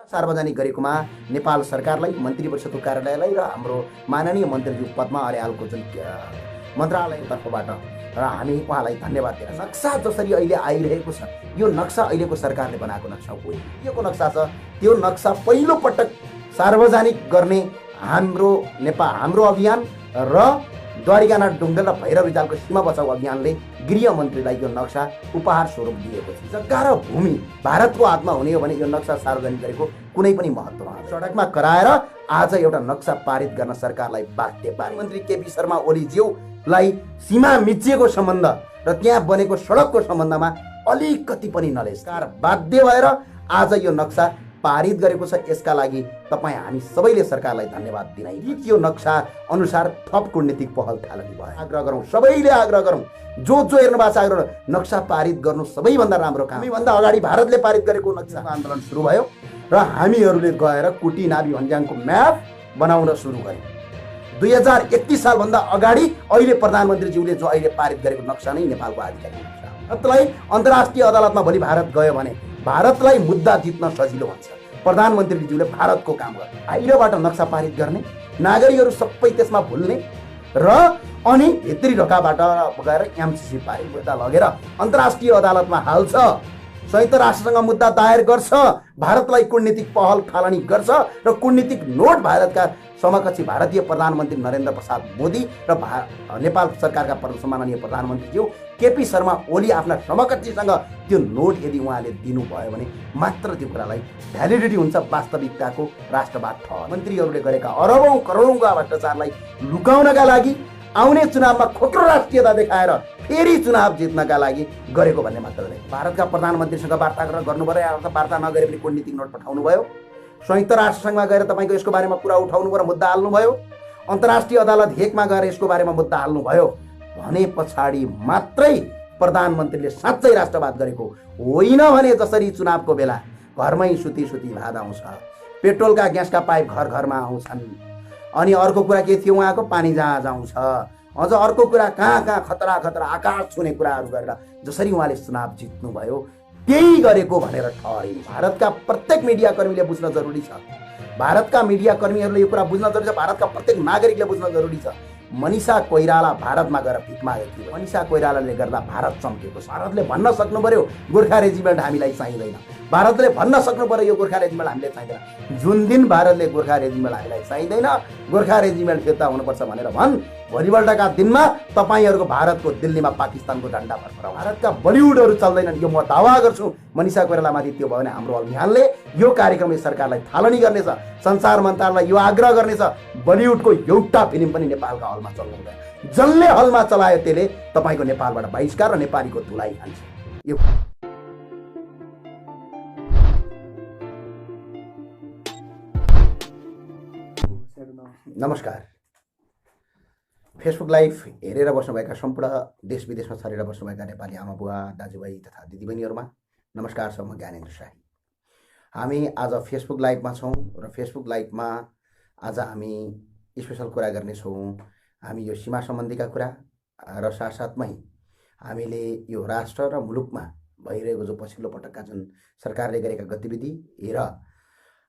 सार्वजनिक गरेकोमा नेपाल सरकारलाई, मन्त्री परिषदको कार्यालयलाई र हाम्रो माननीय मन्त्रीज्यू पद्मा अर्यालको जुन मन्त्रालयको तर्फबाट र हामी उहाँलाई धन्यवाद दिन नक्सा जसरी अहिले आइरहेको छ, यो नक्सा अहिलेको सरकारले बनाएको नक्सा होइन। यो नक्सा छ, त्यो नक्सा पहिलो पटक सार्वजनिक गर्ने हाम्रो अभियान र द्वारिकानाथ डुङ्गल र भैरव रिजालको सीमा बचाउ अभियानले गृह मन्त्रीलाई यो नक्सा उपहार स्वरूप दिएको छ। जग्गा र भूमि भारतको हातमा हुने हो भने यो नक्सा सार्वजनिक गरेको कुनै पनि महत्त्व छैन। सडकमा कराएर आज एउटा नक्सा पारित गर्न सरकारलाई बाध्य पारे। मन्त्री केपी शर्मा ओलीज्यूलाई सीमा मिचिएको सम्बन्ध र त्यहाँ बनेको सडकको सम्बन्धमा अलिकति पनि नलेज बाध्य भएर आज यो नक्सा पारित गरेको छ। यसका लागि तपाईँ हामी सबैले सरकारलाई धन्यवाद दिनै। यो नक्सा अनुसार थप कूटनीतिक पहल थालनी भयो। आग्रह गरौँ, सबैले आग्रह गरौँ, जो हेर्नु भएको छ आग्रह, नक्सा पारित गर्नु सबैभन्दा राम्रो काम। हामीभन्दा अगाडि भारतले पारित गरेको नक्सा आन्दोलन सुरु भयो र हामीहरूले गएर कुटी नाभी भन्ज्याङको म्याप बनाउन सुरु गर्यौँ। 2031 सालभन्दा अगाडि अहिले प्रधानमन्त्रीज्यूले जो अहिले पारित गरेको नक्सा नै नेपालको आधिकारिक नक्सा हो। भारतलाई अन्तर्राष्ट्रिय अदालतमा भोलि भारत गयो भने भारतलाई मुद्दा जित्न सजिलो हुन्छ। प्रधानमन्त्रीज्यूले भारतको काम गर्ने, बाहिरबाट नक्सा पारित गर्ने, नागरिकहरू सबै त्यसमा भुल्ने र अनि भित्री ढोकाबाट गएर एमसीसी पारित मुद्दा लगेर अन्तर्राष्ट्रिय अदालतमा हाल्छ, संयुक्त राष्ट्रसँग मुद्दा दायर गर्छ, भारतलाई कूटनीतिक पहल थालनी गर्छ र कूटनीतिक नोट भारतका समकक्षी भारतीय प्रधानमन्त्री नरेन्द्र प्रसाद मोदी र नेपाल सरकारका सम्माननीय प्रधानमन्त्रीज्यू केपी शर्मा ओली आफ्ना समकक्षीसँग त्यो नोट यदि उहाँले दिनुभयो भने मात्र त्यो कुरालाई भ्यालिडिटी हुन्छ। वास्तविकताको राष्ट्रवाद ठहर मन्त्रीहरूले गरेका अरबौं करोडौंका भ्रष्टाचारलाई लुकाउनका लागि, आउने चुनावमा खोक्रो राष्ट्रियता देखाएर फेरि चुनाव जित्नका लागि गरेको भन्ने मात्र होइन। भारतका प्रधानमन्त्रीसँग वार्ता गर्नुभयो, वार्ता नगरे पनि कूटनीतिक नोट पठाउनु भयो, संयुक्त राष्ट्रसङ्घमा गएर तपाईँको यसको बारेमा कुरा उठाउनु भयो, मुद्दा हाल्नुभयो, अन्तर्राष्ट्रिय अदालत हेगमा गएर यसको बारेमा मुद्दा हाल्नुभयो भने पछाडि मात्रै प्रधानमन्त्रीले साँच्चै राष्ट्रवाद गरेको होइन। भने जसरी चुनावको बेला घरमै सुती भात आउँछ, पेट्रोलका ग्यासका पाइप घर घरमा आउँछन्, अनि अर्को कुरा के थियो उहाँको पानी जहाज आउँछ, अझ अर्को कुरा कहाँ खतरा आकाश छुने कुराहरू गरेर जसरी उहाँले चुनाव जित्नुभयो त्यही गरेको भनेर ठहरिनु। भारतका प्रत्येक मिडियाकर्मीले बुझ्न जरुरी छ, भारतका मिडियाकर्मीहरूले यो कुरा बुझ्न जरुरी छ, भारतका प्रत्येक नागरिकले बुझ्न जरुरी छ। मनिषा कोइराला भारतमा गएर भिख मागेकी हो, मनिषा कोइरालाले गर्दा भारत चम्केको छ। भारतले भन्न सक्नु पर्यो गोर्खा रेजिमेन्ट हामीलाई चाहिँदैन, भारतले भन्न सक्नु पर्यो यो गोर्खा रेजिमेन्ट हामीले चाहिँदैन। जुन दिन भारतले गोर्खा रेजिमेन्ट हामीलाई चाहिँदैन, गोर्खा रेजिमेन्ट फिर्ता हुनुपर्छ भनेर भोलिपल्टका दिनमा तपाईँहरूको भारतको दिल्लीमा पाकिस्तानको झन्डा फर्काउँ। भारतका बलिउडहरू चल्दैनन्, यो म दावा गर्छु। मनिषा कोइरालामाथि त्यो भयो भने हाम्रो अभियानले यो कार्यक्रमले सरकारलाई थालनी गर्नेछ, संसार मन्त्रालयलाई यो आग्रह गर्नेछ, बलिउडको एउटा फिल्म पनि नेपालका हलमा चल्नु हुँदैन। जसले हलमा चलायो त्यसले तपाईँको नेपालबाट बहिष्कार र नेपालीको धुलाई खान्छ। यो नमस्कार। फेसबुक लाइभ हेरेर बस्नुभएका सम्पूर्ण देश विदेशमा छरेर बस्नुभएका नेपाली आमा बुवा दाजुभाइ तथा दिदीबहिनीहरूमा नमस्कार छ। म ज्ञानेन्द्र शाही। हामी आज फेसबुक लाइभमा छौँ र फेसबुक लाइभमा आज हामी स्पेसल कुरा गर्नेछौँ। हामी यो सीमा सम्बन्धीका कुरा र साथसाथमै हामीले यो राष्ट्र र मुलुकमा भइरहेको जो पछिल्लो पटकका जुन सरकारले गरेका गतिविधि र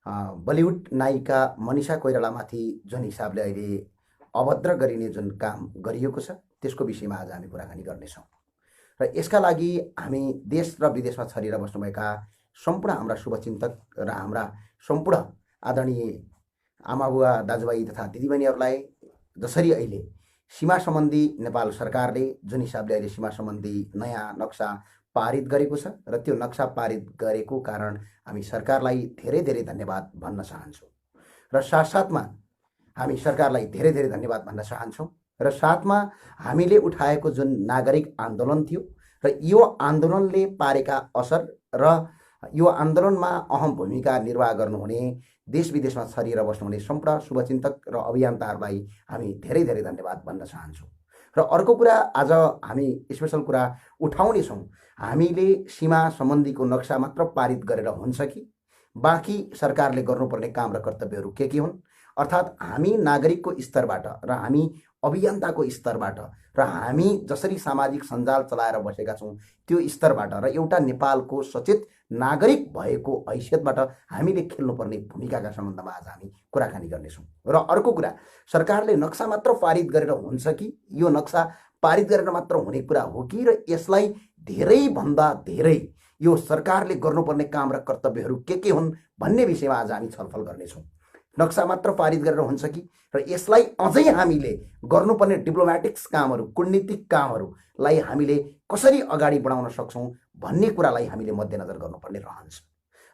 बलिउड नायिका मनिषा कोइरालामाथि जुन हिसाबले अहिले अभद्र गरिने जुन काम गरिएको छ त्यसको विषयमा आज हामी कुराकानी गर्नेछौँ। र यसका लागि हामी देश र विदेशमा छरिएर बस्नुभएका सम्पूर्ण हाम्रा शुभचिन्तक र हाम्रा सम्पूर्ण आदरणीय आमाबुवा दाजुभाइ तथा दिदीबहिनीहरूलाई जसरी अहिले सीमा सम्बन्धी नेपाल सरकारले जुन हिसाबले अहिले सीमा सम्बन्धी नयाँ नक्सा पारित गरेको छ र त्यो नक्सा पारित गरेको कारण हामी सरकारलाई धेरै धेरै धन्यवाद भन्न चाहन्छौँ र साथसाथमा हामी सरकारलाई धेरै धेरै धन्यवाद भन्न चाहन्छौँ र साथमा हामीले उठाएको जुन नागरिक आन्दोलन थियो र यो आन्दोलनले पारेका असर र यो आन्दोलनमा अहम भूमिका निर्वाह गर्नुहुने देश विदेशमा छरिएर बस्नुहुने सम्पूर्ण शुभचिन्तक र अभियन्ताहरूलाई हामी धेरै धेरै धन्यवाद भन्न चाहन्छौँ। र अर्को कुरा आज हामी स्पेसल कुरा उठाउनेछौँ, हामीले सीमा सम्बन्धीको नक्सा मात्र पारित गरेर हुन्छ कि बाँकी सरकारले गर्नुपर्ने काम र कर्तव्यहरू के हुन्, अर्थात् हामी नागरिकको स्तरबाट र हामी अभियन्ताको स्तरबाट र हामी जसरी सामाजिक सञ्जाल चलाएर बसेका छौँ त्यो स्तरबाट र एउटा नेपालको सचेत नागरिक भएको हैसियतबाट हामीले खेल्नुपर्ने भूमिकाका सम्बन्धमा आज हामी कुराकानी गर्नेछौँ। र अर्को कुरा, सरकारले नक्सा मात्र पारित गरेर हुन्छ कि यो नक्सा पारित गरेर मात्र हुने कुरा हो कि, र यसलाई धेरैभन्दा धेरै यो सरकारले गर्नुपर्ने काम र कर्तव्यहरू के हुन् भन्ने विषयमा आज हामी छलफल गर्नेछौँ। नक्सा मात्र पारित गरेर हुन्छ कि, र यसलाई अझै हामीले गर्नुपर्ने डिप्लोमेटिक्स कामहरू, कूटनीतिक कामहरूलाई हामीले कसरी अगाडि बढाउन सक्छौँ भन्ने कुरालाई हामीले मध्यनजर गर्नुपर्ने रहन्छ।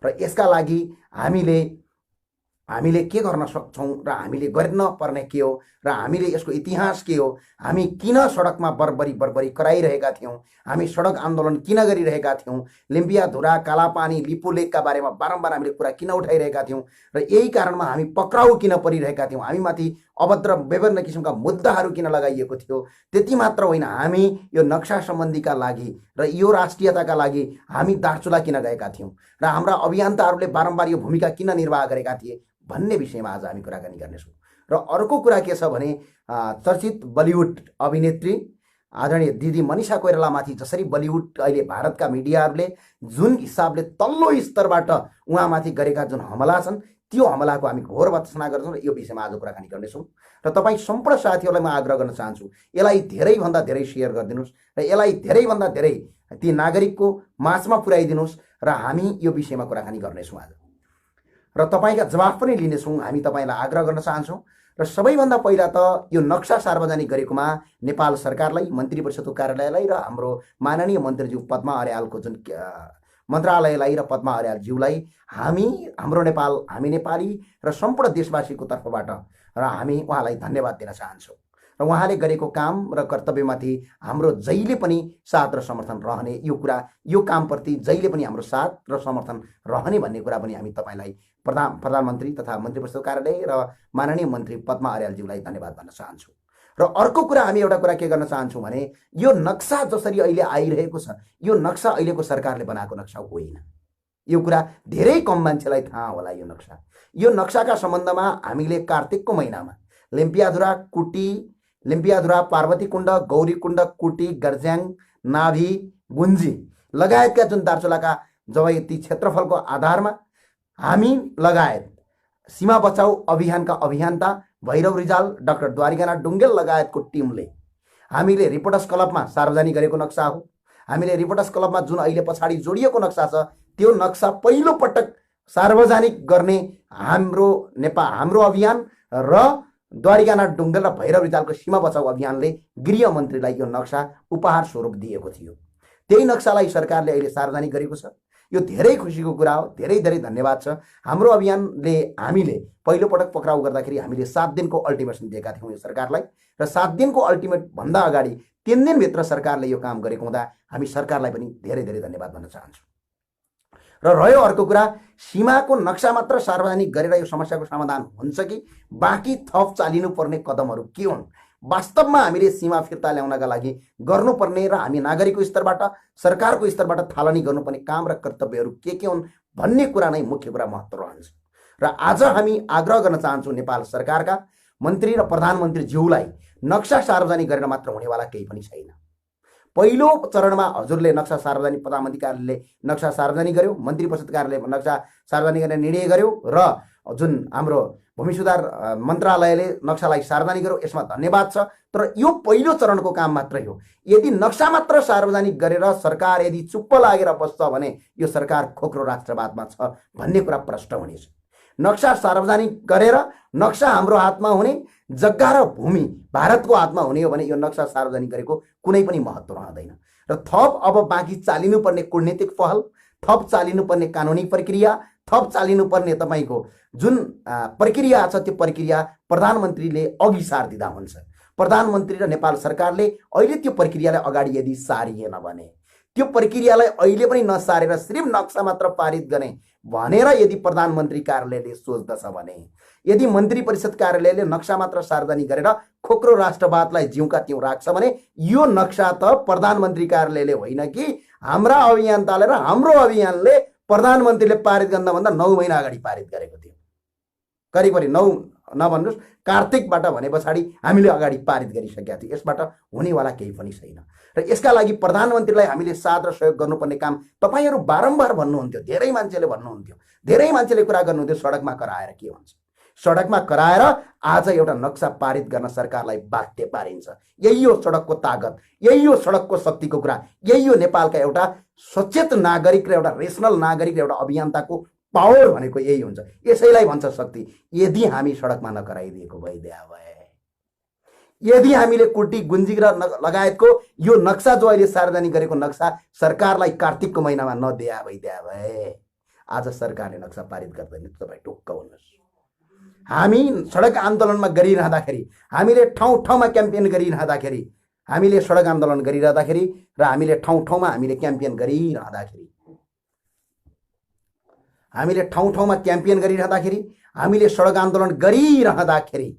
र यसका लागि हामीले के गर्न सक्छौँ र हामीले गर्न पर्ने के हो र हामीले यसको इतिहास के हो, हामी किन सडकमा बर्बरी कराइरहेका थियौँ, हामी सडक आन्दोलन किन गरिरहेका थियौँ, लिम्पियाधुरा, कालापानी, लिपु लेकका बारेमा बारम्बार हामीले कुरा किन उठाइरहेका थियौँ र यही कारणमा हामी पक्राउ किन परिरहेका थियौँ, हामीमाथि अभद्र विभिन्न किसिमका मुद्दाहरू किन लगाइएको थियो। त्यति मात्र होइन, हामी यो नक्सा सम्बन्धीका लागि र यो राष्ट्रियताका लागि हामी दार्चुला किन गएका थियौँ र हाम्रा अभियन्ताहरूले बारम्बार यो भूमिका किन निर्वाह गरेका थिए भन्ने विषयमा आज हामी कुराकानी गर्नेछौँ। र अर्को कुरा के छ भने, चर्चित बलिउड अभिनेत्री आदरणीय दिदी मनिषा कोइरालामाथि जसरी बलिउड अहिले भारतका मिडियाहरूले जुन हिसाबले तल्लो स्तरबाट उहाँमाथि गरेका जुन हमला छन् त्यो हमलाको हामी घोर भर्त्सना गर्छौँ र यो विषयमा आज कुराकानी गर्नेछौँ। र तपाईँ सम्पूर्ण साथीहरूलाई म आग्रह गर्न चाहन्छु, यसलाई धेरैभन्दा धेरै सेयर गरिदिनुहोस् र यसलाई धेरैभन्दा धेरै ती नागरिकको माझमा पुर्याइदिनुहोस् र हामी यो विषयमा कुराकानी गर्नेछौँ आज र तपाईँका जवाफ पनि लिनेछौँ। हामी तपाईँलाई आग्रह गर्न चाहन्छौँ र सबैभन्दा पहिला त यो नक्सा सार्वजनिक गरेकोमा नेपाल सरकारलाई, मन्त्री परिषदको कार्यालयलाई र हाम्रो माननीय मन्त्रीज्यू पद्मा अर्यालको जुन मन्त्रालयलाई र पद्मा अर्यालज्यूलाई हामी नेपाली र सम्पूर्ण देशवासीको तर्फबाट र हामी उहाँलाई धन्यवाद दिन चाहन्छौँ। र उहाँले गरेको काम र कर्तव्यमाथि हाम्रो जहिले पनि साथ र समर्थन रहने, यो कामप्रति जहिले पनि हाम्रो साथ र समर्थन रहने भन्ने कुरा पनि हामी तपाईँलाई प्रधानमन्त्री तथा मन्त्री परिषद कार्यालय र माननीय मन्त्री पद्मा अर्यालज्यूलाई धन्यवाद भन्न चाहन्छौँ। र अर्को कुरा, हामी एउटा कुरा के गर्न चाहन्छौँ भने, यो नक्सा जसरी अहिले आइरहेको छ, यो नक्सा अहिलेको सरकारले बनाएको नक्सा होइन। यो कुरा धेरै कम मान्छेलाई थाहा होला। यो नक्साका सम्बन्धमा हामीले कार्तिकको महिनामा लिम्पियाधुरा, पार्वतीकुण्ड, गौरीकुण्ड, कुटी, गर्ज्याङ, नाभी, गुन्जी लगायतका जुन दार्चुलाका जब ती क्षेत्रफलको आधारमा हामी लगायत सीमा बचाउ अभियानका अभियन्ता भैरव रिजाल, डाक्टर द्वारिकानाथ डुङ्गेल लगायतको टिमले हामीले रिपोर्टर्स क्लबमा सार्वजनिक गरेको नक्सा हो। हामीले रिपोर्टर्स क्लबमा जुन अहिले पछाडि जोडिएको नक्सा छ त्यो नक्सा पहिलो पटक सार्वजनिक गर्ने हाम्रो अभियान र द्वारिकानाथ डुङ्गेल र भैरव रिजालको सीमा बचाउ अभियानले गृह मन्त्रीलाई यो नक्सा उपहार स्वरूप दिएको थियो। त्यही नक्सालाई सरकारले अहिले सार्वजनिक गरेको छ। यो धेरै खुसीको कुरा हो, धेरै धेरै धन्यवाद छ। हाम्रो अभियानले हामीले पहिलोपटक पक्राउ गर्दाखेरि हामीले 7 दिनको अल्टिमेटम दिएका थियौँ यो सरकारलाई र 7 दिनको अल्टिमेट भन्दा अगाडि 3 दिनभित्र सरकारले यो काम गरेको हुँदा हामी सरकारलाई पनि धेरै धेरै धन्यवाद भन्न चाहन्छौँ। र रह्यो अर्को कुरा, सीमाको नक्सा मात्र सार्वजनिक गरेर यो समस्याको समाधान हुन्छ कि बाँकी थप चालिनुपर्ने कदमहरू के हुन्, वास्तवमा हामीले सीमा फिर्ता ल्याउनका लागि गर्नुपर्ने र हामी नागरिकको स्तरबाट, सरकारको स्तरबाट थालनी गर्नुपर्ने काम र कर्तव्यहरू के हुन् भन्ने कुरा नै मुख्य कुरा महत्त्व रहन्छ। र आज हामी आग्रह गर्न चाहन्छौँ नेपाल सरकारका मन्त्री र प्रधानमन्त्रीज्यूलाई, नक्सा सार्वजनिक गरेर मात्र हुनेवाला केही पनि छैन। पहिलो चरणमा हजुरले नक्सा सार्वजनिक, प्रधानमन्त्री कार्यालयले नक्सा सार्वजनिक गर्यो, मन्त्री परिषद कार्यालयले नक्सा सार्वजनिक गर्ने निर्णय गर्यो र जुन हाम्रो भूमि सुधार मन्त्रालयले नक्सालाई सार्वजनिक गर्यो, यसमा धन्यवाद छ। तर यो पहिलो चरणको काम मात्रै हो। यदि नक्सा मात्र सार्वजनिक गरेर सरकार यदि चुप्प लागेर बस्छ भने यो सरकार खोक्रो राष्ट्रवादमा छ भन्ने कुरा प्रष्ट हुनेछ। नक्सा सार्वजनिक गरेर नक्सा हाम्रो हातमा हुने, जग्गा र भूमि भारतको हातमा हुने हो भने यो नक्सा सार्वजनिक गरेको कुनै पनि महत्त्व रहँदैन। र थप अब बाँकी चालिनुपर्ने कूटनीतिक पहल, थप चालिनुपर्ने कानुनी प्रक्रिया, थप चालिनुपर्ने तपाईँको जुन प्रक्रिया छ त्यो प्रक्रिया प्रधानमन्त्रीले अघि सारिदिँदा हुन्छ। प्रधानमन्त्री र नेपाल सरकारले अहिले त्यो प्रक्रियालाई अगाडि यदि सारिएन भने, त्यो प्रक्रियालाई अहिले पनि नसारेर सिर्फ नक्सा मात्र पारित गर्ने भनेर यदि प्रधानमन्त्री कार्यालयले सोच्दछ भने, यदि मन्त्री परिषद कार्यालयले नक्सा मात्र सार्वजनिक गरेर खोक्रो राष्ट्रवादलाई जिउका त्यौँ राख्छ भने यो नक्सा त प्रधानमन्त्री कार्यालयले होइन कि हाम्रा अभियन्ताले र हाम्रो अभियानले प्रधानमन्त्रीले पारित गर्नुभन्दा 9 महिना अगाडि पारित गरेको थियो। करिब करिब 9 नभन्नुहोस् कार्तिकबाट भने पछाडि हामीले अगाडि पारित गरिसकेका थियौँ। यसबाट हुनेवाला केही पनि छैन र यसका लागि प्रधानमन्त्रीलाई हामीले साथ र सहयोग गर्नुपर्ने काम तपाईँहरू बारम्बार भन्नुहुन्थ्यो, धेरै मान्छेले भन्नुहुन्थ्यो, धेरै मान्छेले कुरा गर्नुहुन्थ्यो सडकमा कराएर के हुन्छ। सडकमा कराएर आज एउटा नक्सा पारित गर्न सरकारलाई बाध्य पारिन्छ। यही हो सडकको तागत, यही हो सडकको शक्तिको कुरा, यही हो नेपालका एउटा सचेत नागरिक र एउटा रेसनल नागरिक र एउटा अभियन्ताको पावर भनेको यही हुन्छ। यसैलाई भन्छ शक्ति। यदि हामी सडकमा नकराइदिएको भए, यदि हामीले कुर्टी गुन्जी र लगायतको यो नक्सा जो अहिले सार्वजनिक गरेको नक्सा सरकारलाई कार्तिकको महिनामा नदिया भए आज सरकारले नक्सा पारित गर्दैन। तपाईँ ढुक्क हुनुहोस्। हामी सडक आन्दोलनमा गरिरहँदाखेरि, हामीले ठाउँ ठाउँमा क्याम्पेन गरिरहँदाखेरि, हामीले सडक आन्दोलन गरिरहँदाखेरि र हामीले ठाउँ ठाउँमा हामीले क्याम्पेन गरिरहँदाखेरि, हामीले ठाउँ ठाउँमा क्याम्पेन गरिरहँदाखेरि, हामीले सडक आन्दोलन गरिरहँदाखेरि,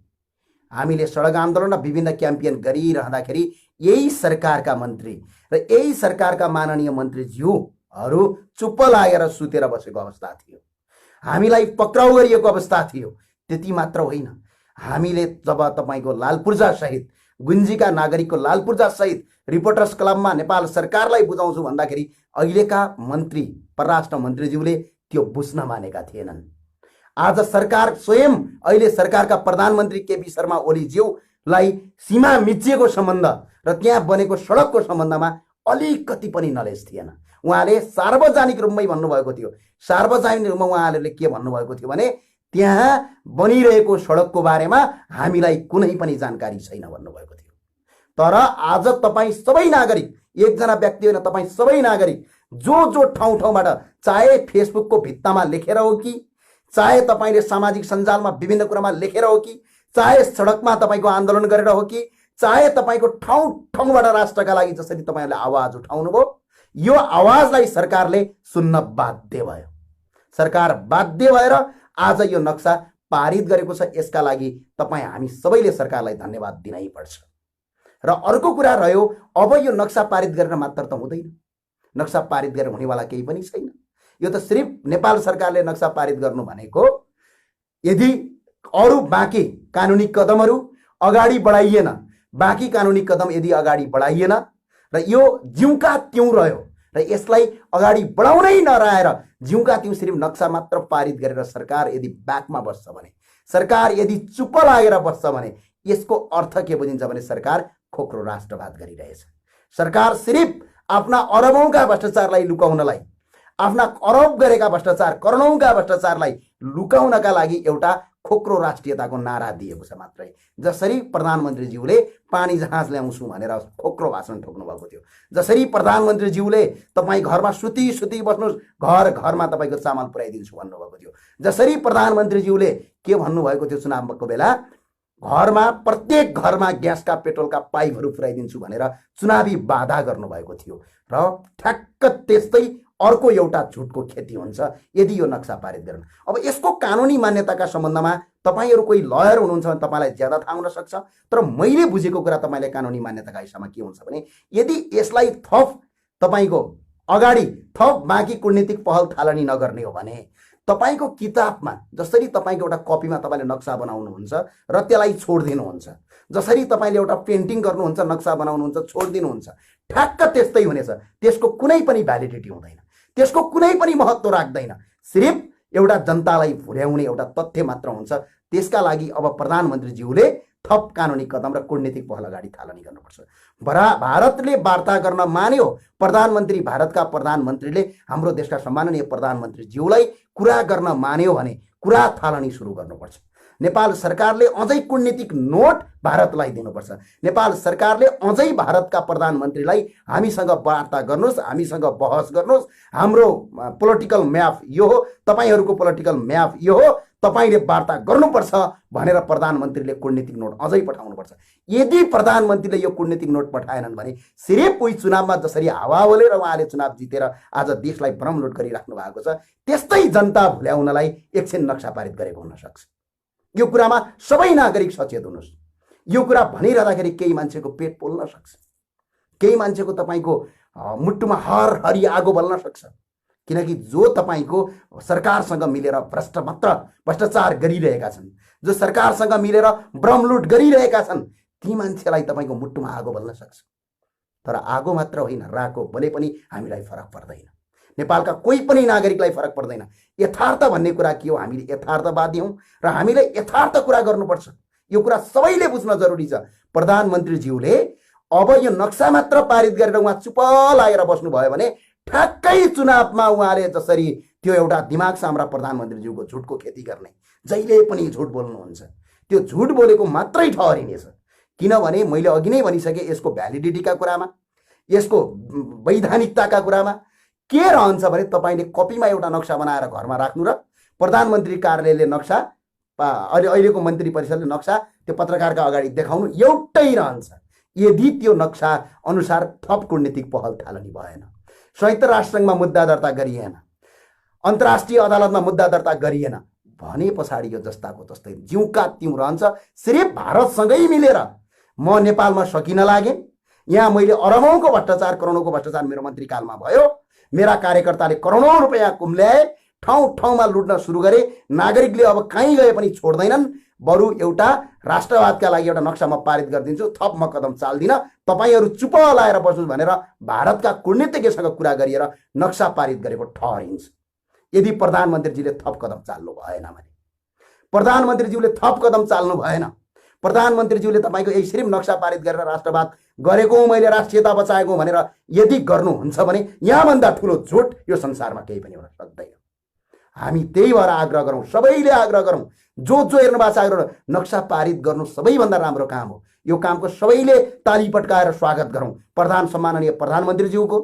हामीले सडक आन्दोलन र विभिन्न क्याम्पेन गरिरहँदाखेरि यही सरकारका मन्त्री र यही सरकारका माननीय मन्त्रीज्यूहरू चुप्प लागेर सुतेर बसेको अवस्था थियो। हामीलाई पक्राउ गरिएको अवस्था थियो। त्यति मात्र होइन, हामीले जब तपाईँको लालपूर्जा सहित गुन्जीका नागरिकको लालपूर्जा सहित रिपोर्टर्स क्लबमा नेपाल सरकारलाई बुझाउँछु भन्दाखेरि अहिलेका मन्त्री परराष्ट्र मन्त्रीज्यूले त्यो बुझ्न मानेका थिएनन्। आज सरकार स्वयं अहिले सरकारका प्रधानमन्त्री केपी शर्मा ओलीज्यूलाई सीमा मिचिएको सम्बन्ध र त्यहाँ बनेको सडकको सम्बन्धमा अलिकति पनि नलेज थिएन। उहाँले सार्वजनिक रूपमै भन्नुभएको थियो। सार्वजनिक रूपमा उहाँहरूले के भन्नुभएको थियो भने त्यहाँ बनिरहेको सडकको बारेमा हामीलाई कुनै पनि जानकारी छैन भन्नुभएको थियो। तर आज तपाईँ सबै नागरिक, एकजना व्यक्ति होइन, तपाईँ सबै नागरिक जो ठाउँ ठाउँबाट, चाहे फेसबुकको भित्तामा लेखेर हो कि, चाहे तपाईँले सामाजिक सञ्जालमा विभिन्न कुरामा लेखेर हो कि, चाहे सडकमा तपाईँको आन्दोलन गरेर हो कि, चाहे तपाईँको ठाउँ ठाउँबाट राष्ट्रका लागि जसरी तपाईँहरूले आवाज उठाउनुभयो, यो आवाजलाई सरकारले सुन्न बाध्य भयो। सरकार बाध्य भएर आज यो नक्सा पारित गरेको छ। यसका लागि तपाईँ हामी सबैले सरकारलाई धन्यवाद दिनै पर्छ। र अर्को कुरा रह्यो, अब यो नक्सा पारित गरेर मात्र त हुँदैन। नक्सा पारित गरेर हुनेवाला केही पनि छैन। यो त सिर्फ नेपाल सरकारले नक्सा पारित गर्नु भनेको यदि अरू बाँकी कानुनी कदमहरू अगाडि बढाइएन, बाँकी कानुनी कदम यदि अगाडि बढाइएन र यो जिउका त्यों रह्यो र यसलाई अगाडि बढाउनै नरहेर जिउका त्यों सिर्फ नक्सा मात्र पारित गरेर सरकार यदि ब्याकमा बस्छ भने, सरकार यदि चुप्प लागेर बस्छ भने यसको अर्थ के बुझिन्छ भने सरकार खोक्रो राष्ट्रवाद गरिरहेछ। सरकार सिर्फ आफ्ना अरबौंका भ्रष्टाचारलाई लुकाउनलाई, आफ्ना अरब गरेका भ्रष्टाचार, करोडौंका भ्रष्टाचारलाई लुकाउनका लागि एउटा खोक्रो राष्ट्रियताको नारा दिएको छ मात्रै। जसरी प्रधानमन्त्रीज्यूले पानी जहाज ल्याउँछु भनेर खोक्रो भाषण ठोक्नु भएको थियो, जसरी प्रधानमन्त्रीज्यूले तपाईँ घरमा सुती बस्नुहोस्, घर घरमा तपाईँको चामल पुर्याइदिन्छु भन्नुभएको थियो, जसरी प्रधानमन्त्रीज्यूले के भन्नुभएको थियो चुनावको बेला, घरमा प्रत्येक घरमा ग्यासका पेट्रोलका पाइपहरू पुर्याइदिन्छु भनेर चुनावी बाधा गर्नुभएको थियो। र ठ्याक्क त्यस्तै अर्को एउटा झुटको खेती हुन्छ यदि यो नक्सा पारित गर्न। अब यसको कानुनी मान्यताका सम्बन्धमा तपाईहरू कोही लयर हुनुहुन्छ भने तपाईँलाई ज्यादा थाहा हुन सक्छ, तर मैले बुझेको कुरा तपाईँले कानुनी मान्यताका हिसाबमा के हुन्छ भने यदि यसलाई थप तपाईँको अगाडि थप बाँकी कूटनीतिक पहल थालनी नगर्ने हो भने तपाईको किताबमा जसरी तपाईको एउटा कपीमा तपाईले नक्सा बनाउनुहुन्छ र त्यसलाई छोड्दिनुहुन्छ, जसरी तपाईले एउटा पेन्टिङ गर्नुहुन्छ, नक्सा बनाउनुहुन्छ, छोड्दिनुहुन्छ, ठ्याक्क त्यस्तै हुनेछ। त्यसको कुनै पनि भ्यालिडिटी हुँदैन, त्यसको कुनै पनि महत्त्व राख्दैन, सिर्फ एउटा जनतालाई भुल्याउने एउटा तथ्य मात्र हुन्छ। त्यसका लागि अब प्रधानमन्त्रीज्यूले थप कानुनी कदम र कूटनीतिक पहल अगाडि थालनी गर्नुपर्छ। भारतले वार्ता गर्न मान्यो, प्रधानमन्त्री भारतका प्रधानमन्त्रीले हाम्रो देशका सम्माननीय प्रधानमन्त्रीज्यूलाई कुरा गर्न मान्यो भने कुरा थालनी सुरु गर्नुपर्छ। नेपाल सरकारले अझै कूटनीतिक नोट भारतलाई दिनुपर्छ। नेपाल सरकारले अझै भारतका प्रधानमन्त्रीलाई हामीसँग वार्ता गर्नुहोस्, हामीसँग बहस गर्नुहोस्, हाम्रो पोलिटिकल म्याप यो हो, तपाईहरूको पोलिटिकल म्याप यो हो, तपाईले वार्ता गर्नुपर्छ भनेर प्रधानमन्त्रीले कूटनीतिक नोट अझै पठाउनुपर्छ। यदि प्रधानमन्त्रीले यो कूटनीतिक नोट पठाएनन् भने सिर्फ उही चुनावमा जसरी हावा बोलेर उहाँले चुनाव जितेर आज देशलाई भ्रमलुट गरिराख्नु भएको छ, त्यस्तै जनता भुल्याउनलाई एकछिन नक्सा पारित गरेको हुन सक्छ। यो कुरामा सबै नागरिक सचेत हुनुहोस्। यो कुरा भनिरहँदाखेरि केही मान्छेको पेट पोल्न सक्छ, केही मान्छेको तपाईको मुट्टुमा हरहरी आगो बल्न सक्छ, किनकि जो तपाईँको सरकारसँग मिलेर भ्रष्टाचार गरिरहेका छन्, जो सरकारसँग मिलेर ब्रह्मलुट गरिरहेका छन्, ती मान्छेलाई तपाईँको मुटुमा आगो बल्न सक्छ। तर आगो मात्र होइन, राको बले पनि हामीलाई फरक पर्दैन। नेपालका कोही पनि नागरिकलाई फरक पर्दैन। यथार्थ भन्ने कुरा के हो? हामीले यथार्थवादी हौँ र हामीले यथार्थ कुरा गर्नुपर्छ। यो कुरा सबैले बुझ्न जरुरी छ। प्रधानमन्त्रीज्यूले अब यो नक्सा मात्र पारित गरेर उहाँ चुप लागेर बस्नुभयो भने ठ्याक्कै चुनावमा उहाँले जसरी त्यो एउटा दिमाग साम्रा प्रधानमन्त्रीज्यूको झुटको खेती गर्ने, जहिले पनि झुट बोल्नुहुन्छ, त्यो झुट बोलेको मात्रै ठहरिनेछ। किनभने मैले अघि नै भनिसकेँ, यसको भ्यालिडिटीका कुरामा, यसको वैधानिकताका कुरामा के रहन्छ भने तपाईँले कपीमा एउटा नक्सा बनाएर घरमा राख्नु र प्रधानमन्त्री कार्यालयले नक्सा, अहिलेको मन्त्री परिषदले नक्सा त्यो पत्रकारका अगाडि देखाउनु एउटै रहन्छ। यदि त्यो नक्सा अनुसार थप कूटनीतिक पहल थालनी भएन, संयुक्त राष्ट्रसङ्घमा मुद्दा दर्ता गरिएन, अन्तर्राष्ट्रिय अदालतमा मुद्दा दर्ता गरिएन भने पछाडि यो जस्ताको जस्तै जिउका तिउँ रहन्छ। सिर्फ भारतसँगै मिलेर म नेपालमा सकिन लागेँ, यहाँ मैले अरबौँको भ्रष्टाचार, करोडौँको भ्रष्टाचार मेरो मन्त्रीकालमा भयो, मेरा कार्यकर्ताले करोडौँ रुपियाँ कुम्ल्याए, ठाउँ ठाउँमा लुट्न सुरु गरे, नागरिकले अब कहीँ गए पनि छोड्दैनन्, बरु एउटा राष्ट्रवादका लागि एउटा नक्सा म पारित गरिदिन्छु, थप म कदम चाल्दिनँ, तपाईँहरू चुप लाएर बस्नुहोस् भनेर भारतका कूटनीतिज्ञसँग कुरा गरिएर नक्सा पारित गरेको ठहरिन्छ। यदि प्रधानमन्त्रीजीले थप कदम चाल्नु भएन भने, प्रधानमन्त्रीज्यूले थप कदम चाल्नु भएन, प्रधानमन्त्रीज्यूले तपाईँको यही सिर्फ नक्सा पारित गरेर राष्ट्रवाद गरेको हूँ मैले, राष्ट्रियता बचाएको भनेर यदि गर्नुहुन्छ भने यहाँभन्दा ठुलो झुट यो संसारमा केही पनि हुन सक्दैन। हामी त्यही भएर आग्रह गरौँ, सबैले आग्रह गरौँ, जो हेर्नु भएको छ आग्रह, नक्सा पारित गर्नु सबैभन्दा राम्रो काम हो। यो कामको सबैले ताली पट्काएर स्वागत गरौँ, सम्माननीय प्रधानमन्त्रीज्यूको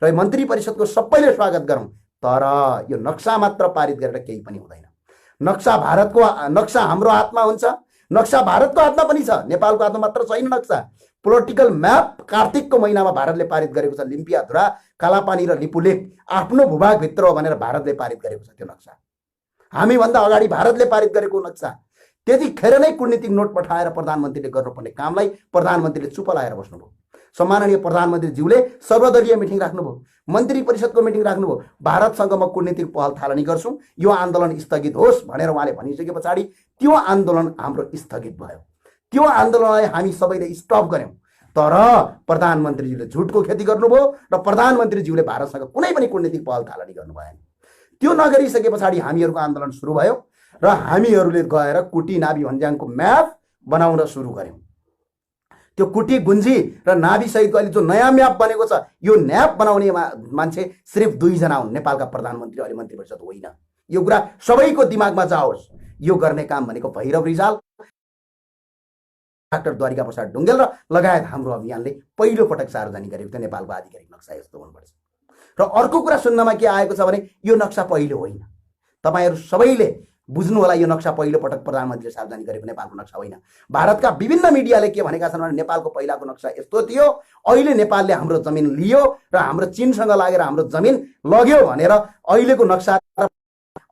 र मन्त्री परिषदको सबैले स्वागत गरौँ। तर यो नक्सा मात्र पारित गरेर केही पनि हुँदैन। नक्सा हाम्रो हातमा हुन्छ, नक्सा भारतको हातमा पनि छ, नेपालको हातमा मात्र छैन नक्सा। पोलिटिकल म्याप कार्तिकको महिनामा भारतले पारित गरेको छ। लिम्पियाधुरा, कालापानी र लिपुलेक आफ्नो भूभागभित्र हो भनेर भारतले पारित गरेको छ त्यो नक्सा। हामीभन्दा अगाडि भारतले पारित गरेको नक्सा। त्यतिखेर नै कूटनीतिक नोट पठाएर प्रधानमन्त्रीले गर्नुपर्ने कामलाई प्रधानमन्त्रीले चुप लाएर बस्नुभयो। सम्माननीय प्रधानमन्त्रीज्यूले सर्वदलीय मिटिङ राख्नुभयो, मन्त्री परिषदको मिटिङ राख्नुभयो, भारतसँग म कूटनीतिक पहल थालनी गर्छु, यो आन्दोलन स्थगित होस् भनेर उहाँले भनिसके पछाडि त्यो आन्दोलन हाम्रो स्थगित भयो। त्यो आन्दोलनलाई हामी सबैले स्टप गऱ्यौँ। तर प्रधानमन्त्रीज्यूले झुटको खेती गर्नुभयो र प्रधानमन्त्रीज्यूले भारतसँग कुनै पनि कूटनीतिक पहल थालनी गर्नु भएन। त्यो नगरिसके पछाडि हामीहरूको आन्दोलन सुरु भयो र हामीहरूले गएर कुटी नाभी भन्ज्याङको म्याप बनाउन सुरु गऱ्यौँ। त्यो कुटी गुन्जी र नाभी सहितको अहिले जो नयाँ म्याप बनेको छ, यो म्याप बनाउने मान्छे सिर्फ 2 जना हुन्, नेपालका प्रधानमन्त्री अहिले मन्त्री परिषद होइन। यो कुरा सबैको दिमागमा जाओस्। यो गर्ने काम भनेको भैरव रिजाल, डाक्टर द्वारिका प्रसाद ढुङ्गेल र लगायत हाम्रो अभियानले पहिलो पटक सार्वजनिक गरेको थियो। नेपालको आधिकारिक नक्सा यस्तो हुनुपर्छ। र अर्को कुरा सुन्नमा के आएको छ भने यो नक्सा पहिलो होइन। तपाईँहरू सबैले बुझ्नु होला, यो नक्सा पहिलो पटक प्रधानमन्त्रीले सार्वजनिक गरेको नेपालको नक्सा होइन। भारतका विभिन्न मिडियाले के भनेका छन् भने नेपालको पहिलाको नक्सा यस्तो थियो, अहिले नेपालले हाम्रो जमिन लियो र हाम्रो चीनसँग लागेर हाम्रो जमिन लग्यो भनेर अहिलेको नक्सा र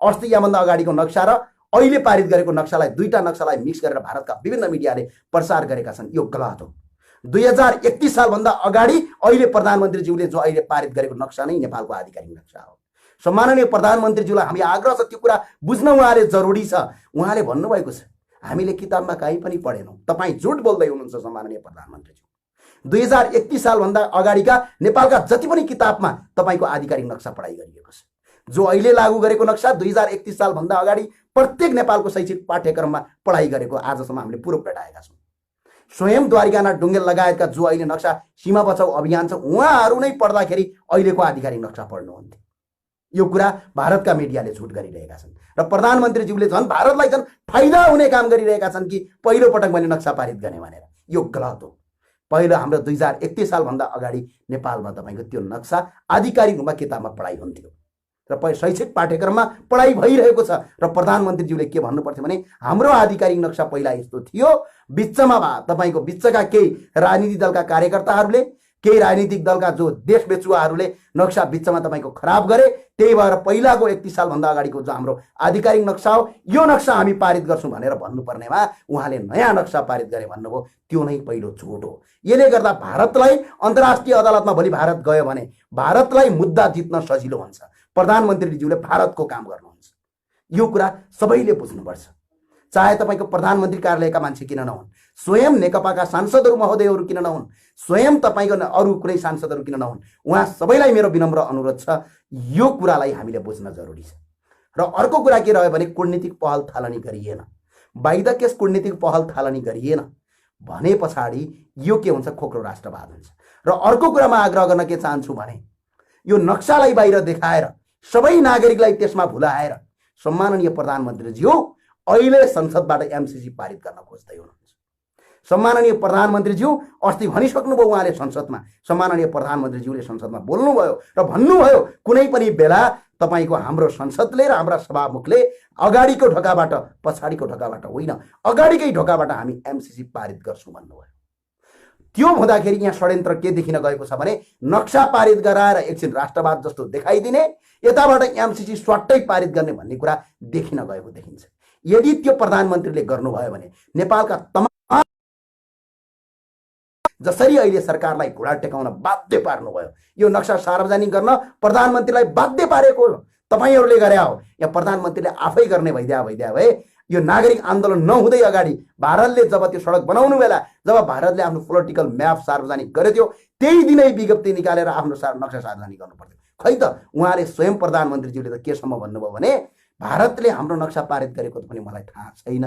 80 याभन्दा अगाडिको नक्सा र अहिले पारित गरेको नक्सालाई, दुईटा नक्सालाई मिक्स गरेर भारतका विभिन्न मिडियाले प्रसार गरेका छन्। यो गलत हो। 2031 सालभन्दा अगाडि अहिले प्रधानमन्त्रीज्यूले जो अहिले पारित गरेको नक्सा नै नेपालको आधिकारिक नक्सा हो। सम्माननीय प्रधानमन्त्रीज्यूलाई हामी आग्रह छ, त्यो कुरा बुझ्न उहाँले जरुरी छ। उहाँले भन्नुभएको छ, हामीले किताबमा कहीँ पनि पढेनौँ, तपाईँ झुट बोल्दै हुनुहुन्छ सम्माननीय प्रधानमन्त्रीज्यू। 2031 सालभन्दा अगाडिका नेपालका जति पनि किताबमा तपाईँको आधिकारिक नक्सा पढाइ गरिएको छ। जो अहिले लागू गरेको नक्सा 2031 सालभन्दा अगाडि प्रत्येक नेपालको शैक्षिक पाठ्यक्रममा पढाइ गरेको आजसम्म हामीले प्रुफ भेटाएका छौँ। स्वयं द्वारिकानाथ ढुङ्गेल लगायतका जो अहिले नक्सा सीमा बचाउ अभियान छ, उहाँहरू नै पढ्दाखेरि अहिलेको आधिकारिक नक्सा पढ्नुहुन्थ्यो। यो कुरा भारतका मिडियाले झुट गरिरहेका छन् र प्रधानमन्त्रीज्यूले झन् भारतलाई झन् फाइदा हुने काम गरिरहेका छन् कि पहिलो पटक मैले नक्सा पारित गर्ने भनेर। यो गलत हो। पहिलो हाम्रो 2031 सालभन्दा अगाडि नेपालमा तपाईँको त्यो नक्सा आधिकारिक रूपमा किताबमा पढाइ हुन्थ्यो र शैक्षिक पाठ्यक्रममा पढाइ भइरहेको छ। र प्रधानमन्त्रीज्यूले के भन्नुपर्थ्यो भने हाम्रो आधिकारिक नक्सा पहिला यस्तो थियो, बिचमा तपाईँको बिचका केही राजनीतिक दलका कार्यकर्ताहरूले, केही राजनीतिक दलका जो देश बेचुवाहरूले नक्सा बिचमा तपाईँको खराब गरे, त्यही भएर पहिलाको 31 सालभन्दा अगाडिको जो हाम्रो आधिकारिक नक्सा हो, यो नक्सा हामी पारित गर्छौँ भनेर भन्नुपर्नेमा उहाँले नयाँ नक्सा पारित गरे भन्नुभयो। त्यो नै पहिलो झुट हो। यसले गर्दा भारतलाई अन्तर्राष्ट्रिय अदालतमा भोलि भारत गयो भने भारतलाई मुद्दा जित्न सजिलो हुन्छ। प्रधानमन्त्रीज्यूले भारतको काम गर्नुहुन्छ। यो कुरा सबैले बुझ्नुपर्छ। चाहे तपाईँको प्रधानमन्त्री कार्यालयका मान्छे किन नहुन्, स्वयं नेकपाका सांसदहरू महोदयहरू किन नहुन्, स्वयं तपाईँको अरू कुनै सांसदहरू किन नहुन्, उहाँ सबैलाई मेरो विनम्र अनुरोध छ, यो कुरालाई हामीले बुझ्न जरुरी छ। र अर्को कुरा के रह्यो भने कूटनीतिक पहल थालनी गरिएन, बाइ द केस कूटनीतिक पहल थालनी गरिएन भने पछाडि यो के हुन्छ, खोक्रो राष्ट्रवाद हुन्छ। र अर्को कुरामा आग्रह गर्न के चाहन्छु भने यो नक्सालाई बाहिर देखाएर सबै नागरिकलाई त्यसमा भुलाएर सम्माननीय प्रधानमन्त्रीज्यू अहिले संसदबाट एमसीसी पारित गर्न खोज्दै हुनुहुन्छ। सम्माननीय प्रधानमन्त्रीज्यू अस्ति भनिसक्नुभयो उहाँले संसदमा, सम्माननीय प्रधानमन्त्रीज्यूले संसदमा बोल्नुभयो र भन्नुभयो कुनै पनि बेला तपाईको हाम्रो संसदले र हाम्रा सभामुखले अगाडिको ढोकाबाट पछाडिको ढोकाबाट होइन, अगाडिकै ढोकाबाट हामी एमसीसी पारित गर्छौँ भन्नुभयो। त्यो हुँदाखेरि यहाँ षड्यन्त्र के देखिन गएको छ भने नक्सा पारित गराएर एकछिन राष्ट्रवाद जस्तो देखाइदिने, यताबाट एमसीसी स्वाट्टै पारित गर्ने भन्ने कुरा देखिन गएको देखिन्छ। यदि त्यो प्रधानमन्त्रीले गर्नुभयो भने नेपालका तमाम जसरी अहिले सरकारलाई घुँडा टेकाउन बाध्य पार्नुभयो, यो नक्सा सार्वजनिक गर्न प्रधानमन्त्रीलाई बाध्य पारेको तपाईहरूले गरे हो। यहाँ प्रधानमन्त्रीले आफै गर्ने भइदिया भए यो नागरिक आन्दोलन नहुँदै अगाडि भारतले जब त्यो सडक बनाउनु बेला जब भारतले आफ्नो पोलिटिकल म्याप सार्वजनिक गरेथ्यो त्यही दिनै विज्ञप्ति निकालेर आफ्नो नक्सा सार्वजनिक गर्नु पर्थ्यो। खै त उहाँले स्वयं प्रधानमन्त्रीज्यूले त केसम्म भन्नुभयो भने भारतले हाम्रो नक्सा पारित गरेको पनि मलाई थाहा छैन,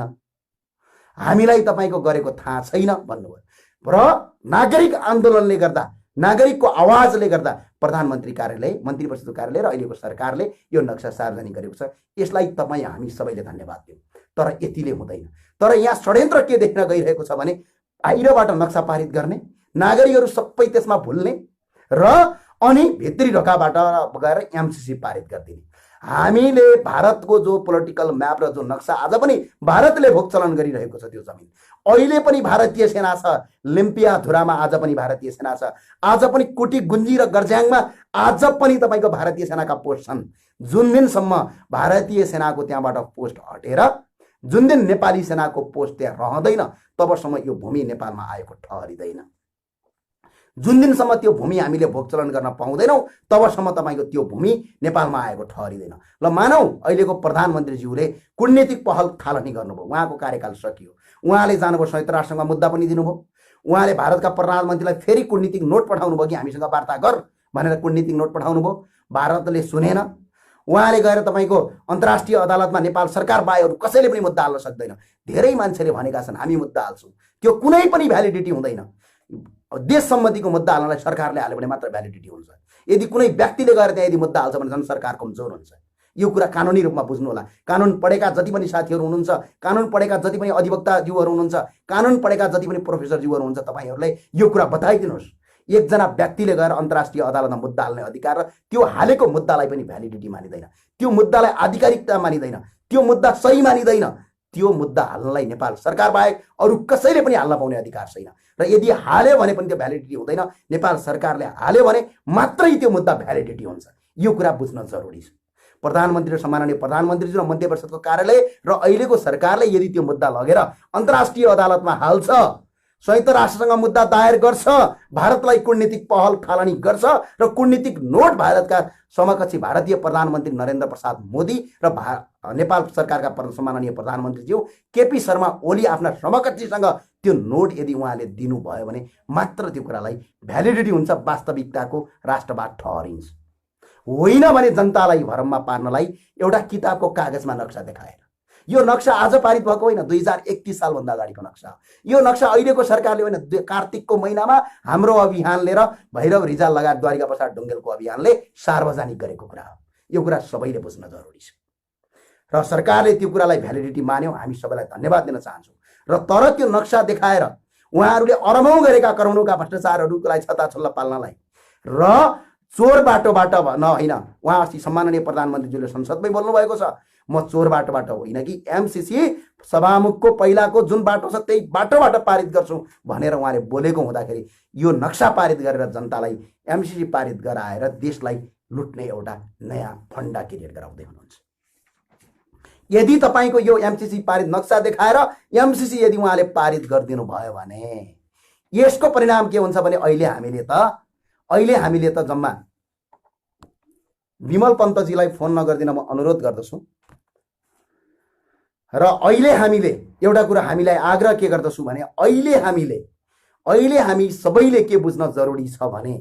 हामीलाई तपाईँको गरेको थाहा छैन भन्नुभयो। र नागरिक आन्दोलनले गर्दा, नागरिकको आवाजले गर्दा प्रधानमन्त्री कार्यालय, मन्त्री परिषदको कार्यालय र अहिलेको सरकारले यो नक्सा सार्वजनिक गरेको छ। यसलाई तपाईँ हामी सबैले धन्यवाद दिउँ। तर यतिले हुँदैन। तर यहाँ षड्यन्त्र के देख्न गइरहेको छ भने बाहिरबाट नक्सा पारित गर्ने, नागरिकहरू सबै त्यसमा भुल्ने र अनि भित्री ढोकाबाट गएर एमसीसी पारित गरिदिने। हामीले भारतको जो पोलिटिकल म्याप र जो नक्सा आज पनि भारतले भोगचलन गरिरहेको छ, त्यो जमिन अहिले पनि भारतीय सेना छ, लिम्पियाधुरामा आज पनि भारतीय सेना छ, आज पनि कुटी गुन्जी र गर्ज्याङमा आज पनि तपाईँको भारतीय सेनाका पोस्ट छन्। जुन दिनसम्म भारतीय सेनाको त्यहाँबाट पोस्ट हटेर जुन दिन नेपाली सेनाको पोस्ट त्यहाँ रहँदैन तबसम्म यो भूमि नेपालमा आएको ठहरिँदैन। जुन दिनसम्म त्यो भूमि हामीले भोगचलन गर्न पाउँदैनौँ तबसम्म तपाईँको त्यो भूमि नेपालमा आएको ठहरिँदैन। ल मानौ अहिलेको प्रधानमन्त्रीज्यूले कूटनीतिक पहल थालनी गर्नुभयो, उहाँको कार्यकाल सकियो, उहाँले जानुभयो संयुक्त राष्ट्रसङ्घमा मुद्दा पनि दिनुभयो, उहाँले भारतका प्रधानमन्त्रीलाई फेरि कूटनीतिक नोट पठाउनु भयो कि हामीसँग वार्ता गर भनेर कूटनीतिक नोट पठाउनु भयो, भारतले सुनेन। उहाँले गएर तपाईँको अन्तर्राष्ट्रिय अदालतमा नेपाल सरकार बाहेक कसैले पनि मुद्दा हाल्न सक्दैन। धेरै मान्छेले भनेका छन् हामी मुद्दा हाल्छौँ, त्यो कुनै पनि भ्यालिडिटी हुँदैन। देश सम्बन्धीको मुद्दा हाल्नलाई सरकारले हाल्यो भने मात्र भ्यालिडिटी हुन्छ। यदि कुनै व्यक्तिले गएर त्यहाँ यदि मुद्दा हाल्छ भने झन् सरकार कमजोर हुन्छ। यो कुरा कानुनी रूपमा बुझ्नु होला। कानुन पढेका जति पनि साथीहरू हुनुहुन्छ, कानुन पढेका जति पनि अधिवक्ताज्यूहरू हुनुहुन्छ, कानुन पढेका जति पनि प्रोफेसरज्यूहरू हुनुहुन्छ, तपाईँहरूले यो कुरा बताइदिनुहोस्। एकजना व्यक्तिले गएर अन्तर्राष्ट्रिय अदालतमा मुद्दा हाल्ने अधिकार र त्यो हालेको मुद्दालाई पनि भ्यालिडिटी मानिँदैन, त्यो मुद्दालाई आधिकारिकता मानिँदैन, त्यो मुद्दा सही मानिँदैन। त्यो मुद्दा हाल्नलाई नेपाल सरकार बाहेक अरू कसैले पनि हाल्न पाउने अधिकार छैन। र यदि हाल्यो भने पनि त्यो भ्यालिडिटी हुँदैन। नेपाल सरकारले हाल्यो भने मात्रै त्यो मुद्दा भ्यालिडिटी हुन्छ। यो कुरा बुझ्न जरुरी छ। प्रधानमन्त्री र सम्माननीय प्रधानमन्त्री र मन्त्री परिषदको कार्यालय र अहिलेको सरकारले यदि त्यो मुद्दा लगेर अन्तर्राष्ट्रिय अदालतमा हाल्छ, संयुक्त राष्ट्रसँग मुद्दा दायर गर्छ, भारतलाई कूटनीतिक पहल थालनी गर्छ र कूटनीतिक नोट भारतका समकक्षी भारतीय प्रधानमन्त्री नरेन्द्र प्रसाद मोदी र नेपाल सरकारका सम्माननीय प्रधानमन्त्रीज्यू केपी शर्मा ओली आफ्ना समकक्षीसँग त्यो नोट यदि उहाँले दिनुभयो भने मात्र त्यो कुरालाई भ्यालिडिटी हुन्छ, वास्तविकताको राष्ट्रवाद ठहरिन्छ। होइन भने जनतालाई भरममा पार्नलाई एउटा किताबको कागजमा नक्सा देखाएर, यो नक्सा आज पारित भएको होइन, 2031 सालभन्दा अगाडिको नक्सा हो। यो नक्सा अहिलेको सरकारले होइन, कार्तिकको महिनामा हाम्रो अभियानले र भैरव रिजाल लगायत द्वारिका प्रसाद ढुङ्गेलको अभियानले सार्वजनिक गरेको कुरा हो। यो कुरा सबैले बुझ्न जरुरी छ र सरकारले त्यो कुरालाई भ्यालिडिटी मान्यो, हामी सबैलाई धन्यवाद दिन चाहन्छौँ। र तर त्यो नक्सा देखाएर उहाँहरूले अरबौँ गरेका करोडौँका भ्रष्टाचारहरूलाई छताछुल्ला पाल्नलाई र चोर बाटोबाट न होइन, उहाँ अस्ति सम्माननीय प्रधानमन्त्रीज्यूले संसदमै बोल्नु भएको छ, म चोर बाटोबाट होइन कि एमसीसी सभामुखको पहिलाको जुन बाटो छ त्यही बाटोबाट पारित गर्छु भनेर उहाँले बोलेको हुँदाखेरि यो नक्सा पारित गरेर जनतालाई एमसीसी पारित गराएर देशलाई लुट्ने एउटा नयाँ फन्डा क्रिएट गराउँदै हुनुहुन्छ। यदि तपाईँको यो एमसीसी पारित नक्सा देखाएर एमसीसी यदि उहाँले पारित गरिदिनु भयो भने यसको परिणाम के हुन्छ भने अहिले हामीले त जम्मा विमल पन्तजीलाई फोन नगरिदिन म अनुरोध गर्दछु। र अहिले हामीले एउटा कुरा हामीलाई आग्रह के गर्दछु भने अहिले हामी सबैले के बुझ्न जरुरी छ भने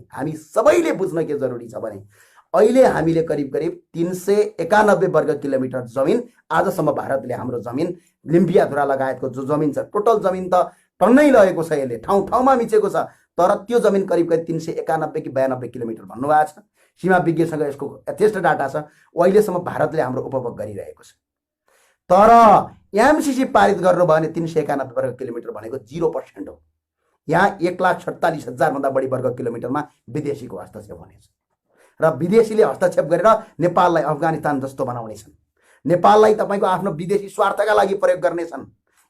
अहिले हामीले करिब 391 वर्ग किलोमिटर जमिन आजसम्म भारतले हाम्रो जमिन लिम्बियाधुरा लगायतको जो जमिन छ टोटल जमिन त टन्नै लगेको छ, यसले ठाउँ ठाउँमा मिचेको छ। तर त्यो जमिन करिब 391 कि 92 किलोमिटर भन्नुभएको छ। सीमा विज्ञसँग यसको यथेष्ट डाटा छ। अहिलेसम्म भारतले हाम्रो उपभोग गरिरहेको छ। तर एमसीसी पारित गर्नुभयो भने 391 वर्ग किलोमिटर भनेको 0% हो। यहाँ 1,47,000 भन्दा बढी वर्ग किलोमिटरमा विदेशीको हस्तक्षेप हुनेछ र विदेशीले हस्तक्षेप गरेर नेपाललाई अफगानिस्तान जस्तो बनाउनेछन्। नेपाललाई तपाईको आफ्नो विदेशी स्वार्थका लागि प्रयोग गर्नेछन्।